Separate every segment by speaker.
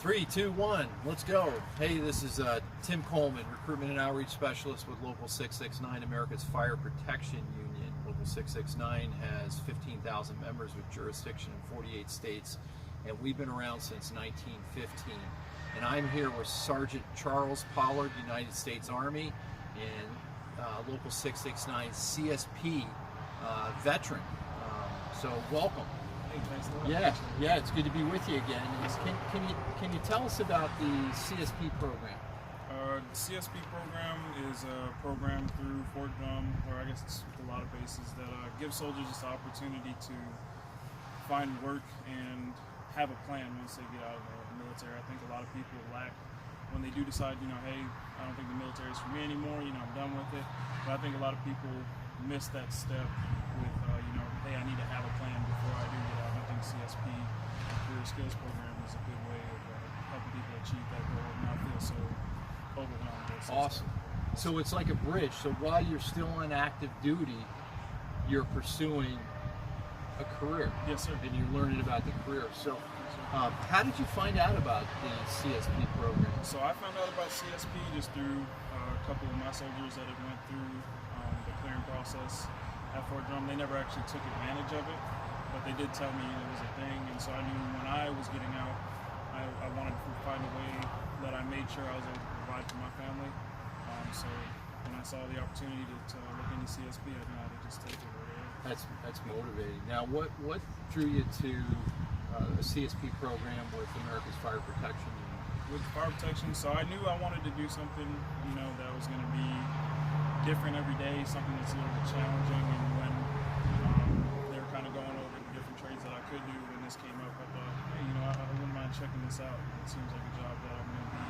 Speaker 1: Three, two, one, let's go. Hey, this is Tim Coleman, Recruitment and Outreach Specialist with Local 669, America's Fire Protection Union. Local 669 has 15,000 members with jurisdiction in 48 states, and we've been around since 1915. And I'm here with Sgt Charles Pollard, United States Army, and Local 669 CSP veteran. So welcome.
Speaker 2: Hey, thanks a lot.
Speaker 1: Yeah, it's good to be with you again. Can you tell us about the CSP program?
Speaker 2: The CSP program is a program through Fort Drum, or I guess it's a lot of bases, that gives soldiers this opportunity to find work and have a plan once they get out of the military. I think a lot of people lack, when they do decide, hey, I don't think the military is for me anymore, I'm done with it. But I think a lot of people miss that step with, hey, I need to have a plan before I do get out. I think CSP, Career Skills Program, is a good way of helping people achieve that goal and not feel so overwhelmed.
Speaker 1: Awesome. So it's like a bridge. So while you're still on active duty, you're pursuing a career.
Speaker 2: Yes, sir.
Speaker 1: And you're learning about the career. So how did you find out about the CSP program?
Speaker 2: So I found out about CSP just through a couple of my soldiers that had went through the clearing process at Fort Drum. They never actually took advantage of it, but they did tell me it was a thing. And so I knew when I was getting out, I wanted to find a way that I made sure I was able to provide for my family. So when I saw the opportunity to look into CSP, I knew I would just take it right away.
Speaker 1: That's motivating. Now, what drew you to a CSP program with America's Fire Protection Union?
Speaker 2: With fire protection, so I knew I wanted to do something, that was going to be different every day, something that's a little bit challenging. And when they were kind of going over the different trades that I could do, when this came up, I thought, hey, I wouldn't mind checking this out. It seems like a job that I'm going to be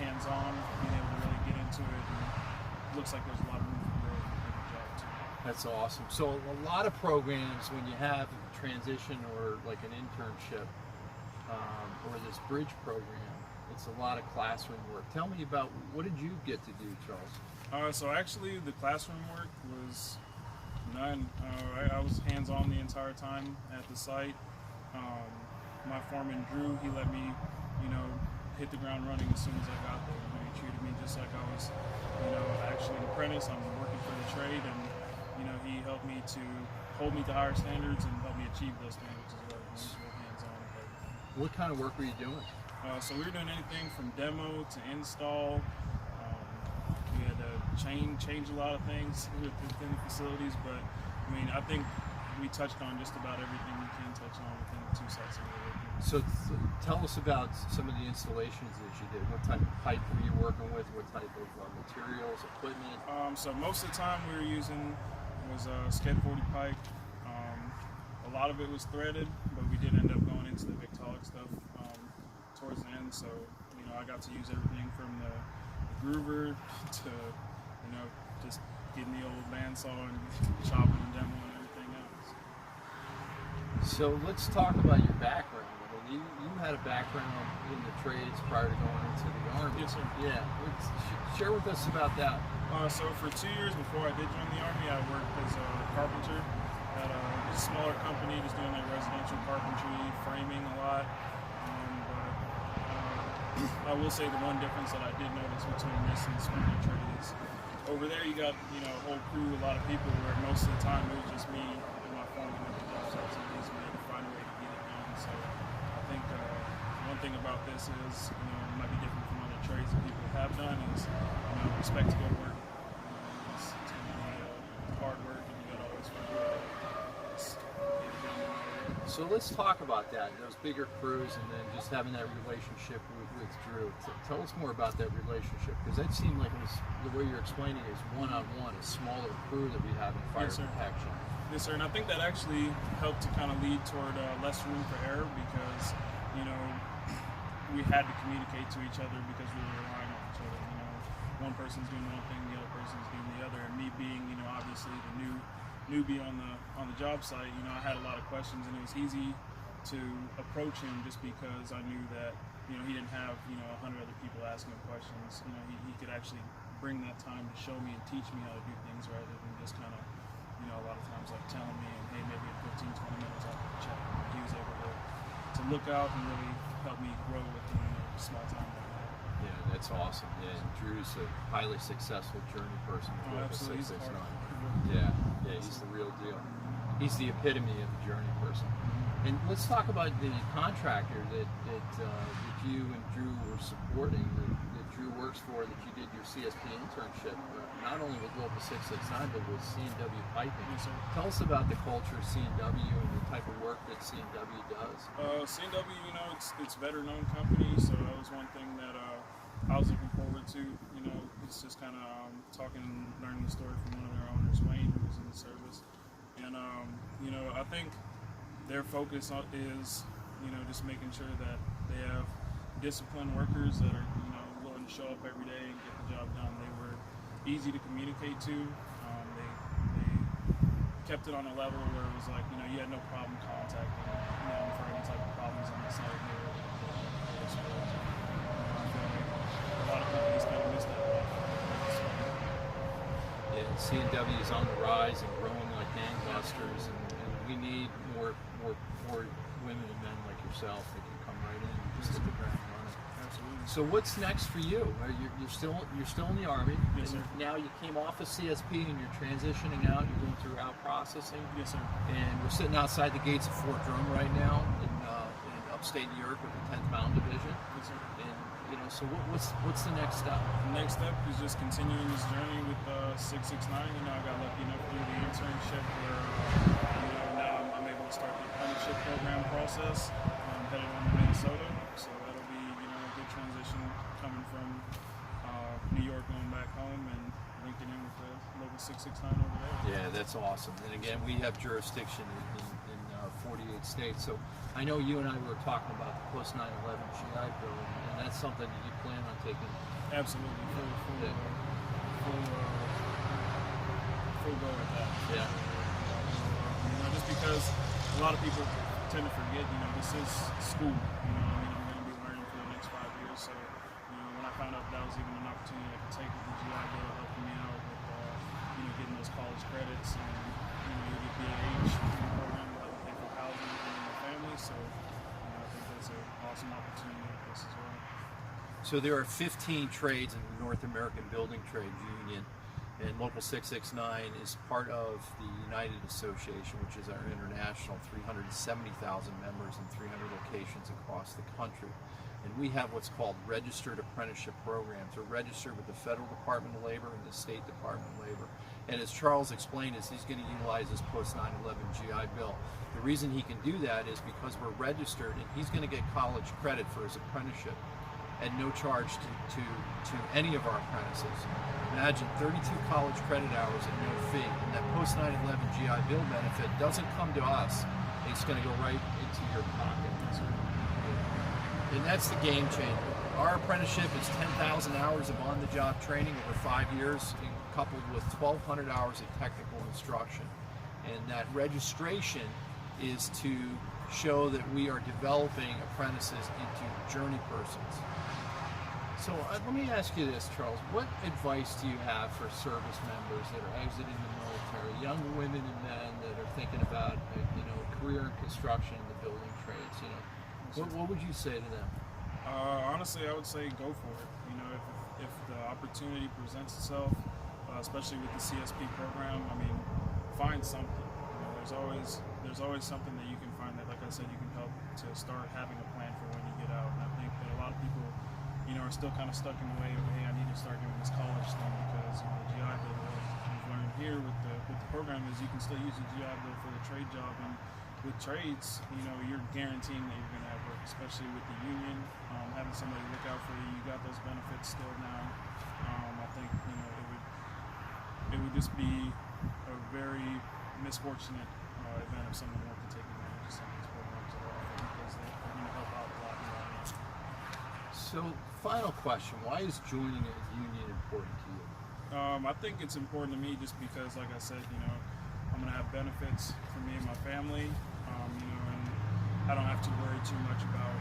Speaker 2: hands-on, being able to really get into it, and it looks like there's a lot of room for growth in the job too.
Speaker 1: That's awesome. So a lot of programs, when you have a transition or like an internship or this bridge program, it's a lot of classroom work. Tell me about, what did you get to do, Charles?
Speaker 2: So actually the classroom work was none. I was hands-on the entire time at the site. My foreman, Drew, he let me, hit the ground running as soon as I got there. He treated me just like I was, actually an apprentice. I'm working for the trade, and, he helped me to hold me to higher standards and help me achieve those standards as well. He was real hands-on with everything.
Speaker 1: What kind of work were you doing?
Speaker 2: So we were doing anything from demo to install. We had to change a lot of things within the facilities, but I think we touched on just about everything we can touch on within the two sites that we're working with.
Speaker 1: So tell us about some of the installations that you did. What type of pipe were you working with? What type of materials, equipment?
Speaker 2: So most of the time we were using was Sked 40 pipe. A lot of it was threaded, but we did end up going into the Victaulic stuff towards the end. So I got to use everything from the groover to just getting the old bandsaw and chopping and demoing and everything else.
Speaker 1: So let's talk about your background. You had a background in the trades prior to going into the Army.
Speaker 2: Yes, sir.
Speaker 1: Yeah. Share with us about that.
Speaker 2: So for 2 years before I did join the Army, I worked as a carpenter at a smaller company, just doing like residential carpentry, framing a lot. I will say the one difference that I did notice between this and the sprinkler trade is over there you got a whole crew, a lot of people, where most of the time it was just me and my foreman at the job sites, and we had to find a way to get it done. So I think one thing about this is, it might be different from other trades that people have done, is respect to go work. It's going to be hard work, and you got to always find a way to get it done.
Speaker 1: So let's talk about that, those bigger crews, and then just having that relationship with Drew. Tell us more about that relationship, because that seemed like it was, the way you're explaining it, is one-on-one, a smaller crew that we have in fire protection.
Speaker 2: Yes, sir, and I think that actually helped to kind of lead toward less room for error, because, we had to communicate to each other because we were relying on each other. One person's doing one thing, the other person's doing the other, and me being, obviously the newbie on the job site, I had a lot of questions, and it was easy to approach him just because I knew that, he didn't have, 100 other people asking him questions. He could actually bring that time to show me and teach me how to do things rather than just kind of, a lot of times like telling me, and hey, maybe in 15, 20 minutes I'll chat. He was able to look out and really help me grow with small town like that.
Speaker 1: Yeah, that's awesome. Yeah, and Drew's a highly successful journey person with Local
Speaker 2: Absolutely. He's a
Speaker 1: 669.
Speaker 2: hard
Speaker 1: Yeah, he's the real deal. He's the epitome of a journey person. And let's talk about the contractor that you and Drew were supporting, that Drew works for, that you did your CSP internship, not only with Local 669, but with C&W Piping.
Speaker 2: Yes, sir.
Speaker 1: Tell us about the culture of C&W and the type of work that C&W does.
Speaker 2: C&W, you know, it's veteran owned company, so that was one thing that I was looking forward to. You know, it's just kind of talking and learning the story from one of their owners, Wayne, who was in the service. And, you know, I think their focus is, you know, just making sure that they have disciplined workers that are, you know, willing to show up every day and get the job done. They were easy to communicate to. They kept it on a level where it was like, you know, you had no problem contacting them for any type of problems on the site here. I feel like a lot of companies kind of miss that.
Speaker 1: Yeah, C&W is on the rise and growing like gangbusters, and we need more women and men like yourself that can come right in and just hit the ground running.
Speaker 2: Absolutely.
Speaker 1: So what's next for you? You're still in the Army.
Speaker 2: Yes, sir.
Speaker 1: Now you came off of CSP and you're transitioning out. You're going through out processing.
Speaker 2: Yes, sir.
Speaker 1: And we're sitting outside the gates of Fort Drum right now in upstate New York with the 10th Mountain Division.
Speaker 2: Yes, sir.
Speaker 1: And you know, so what's the next step?
Speaker 2: The next step is just continuing this journey with 669. You know, I got lucky enough to do the internship where, you know, now I'm able to start the apprenticeship program process. I'm headed on to Minnesota, so that'll be, you know, a good transition coming from New York going back home and linking in with the Local 669 over there.
Speaker 1: Yeah, that's awesome. And again, we have jurisdiction in 48 states. So I know you and I were talking about the post 9/11 GI Bill, and that's something that you plan on taking.
Speaker 2: Absolutely, full go with that.
Speaker 1: Yeah.
Speaker 2: You know, just because a lot of people tend to forget, you know, this is school. You know, I mean, I'm going to be learning for the next 5 years. So, you know, when I found out that was even an opportunity I could take with the GI Bill, helping me out with, you know, getting those college credits, and you know, you get BAH program to help pay for housing and my family. So, you know, I think that's an awesome opportunity with this as well.
Speaker 1: So there are 15 trades in the North American Building Trade Union, and Local 669 is part of the United Association, which is our international 370,000 members in 300 locations across the country. And we have what's called registered apprenticeship programs. We're registered with the Federal Department of Labor and the State Department of Labor. And as Charles explained, is he's going to utilize this post 9/11 GI Bill. The reason he can do that is because we're registered, and he's going to get college credit for his apprenticeship at no charge to any of our apprentices. Imagine 32 college credit hours at no fee, and that post 9/11 GI Bill benefit doesn't come to us. It's going to go right into your pocket. And that's the game changer. Our apprenticeship is 10,000 hours of on-the-job training over 5 years, coupled with 1,200 hours of technical instruction. And that registration is to show that we are developing apprentices into journey persons. So let me ask you this, Charles. What advice do you have for service members that are exiting the military, young women and men that are thinking about, you know, career in construction and the building trades? You know, what would you say to them?
Speaker 2: Honestly, I would say go for it. You know, if the opportunity presents itself, especially with the CSP program, I mean, find something. You know, there's always something that you can find that, like I said, you can help to start having a plan for when you get out. And I think that a lot of people, you know, are still kind of stuck in the way of, hey, I need to start doing this college thing, because, you know, the GI Bill, what we've learned here with the program is you can still use the GI Bill for the trade job. And with trades, you know, you're guaranteeing that you're going to have work, especially with the union, having somebody look out for you. You got those benefits still now. I think, you know, it would just be a very misfortunate event if someone wanted to take advantage of some of these programs at all, because they're going to help out a lot in the end.
Speaker 1: So, final question: why is joining a union important to you?
Speaker 2: I think it's important to me just because, like I said, you know, I'm going to have benefits for me and my family, you know, and I don't have to worry too much about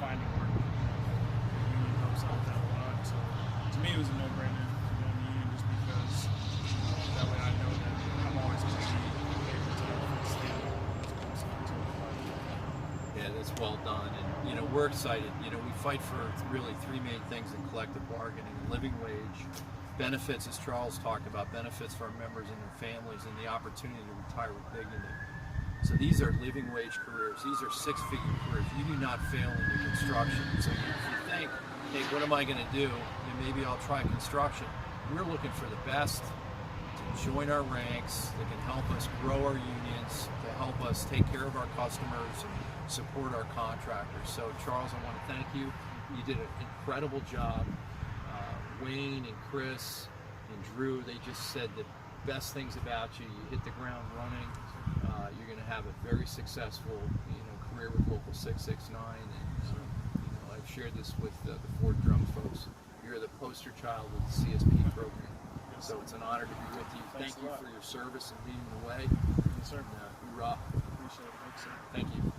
Speaker 2: finding work. You know, the union helps out with that a lot. So to me, it was a no-brainer to join the union just because that way I know that I'm always going to be able to stand up when it comes to it.
Speaker 1: Yeah, that's it's well done. And, you know, we're excited. You know, we fight for really three main things in collective bargaining: living wage, benefits, as Charles talked about, benefits for our members and their families, and the opportunity to retire with dignity. So these are living wage careers. These are six-figure careers. You do not fail into construction. So if you think, hey, what am I going to do? And maybe I'll try construction. We're looking for the best to join our ranks, that can help us grow our unions, to help us take care of our customers and support our contractors. So Charles, I want to thank you. You did an incredible job. Wayne and Chris and Drew, they just said the best things about you. You hit the ground running. You're going to have a very successful, you know, career with Local 669. And you know, I've shared this with the Ford Drum folks. You're the poster child of the CSP program. So it's an honor to be with you. Thank you for your service and leading the way.
Speaker 2: Yes, sir.
Speaker 1: Hoorah.
Speaker 2: Appreciate it. Thanks, sir.
Speaker 1: Thank you.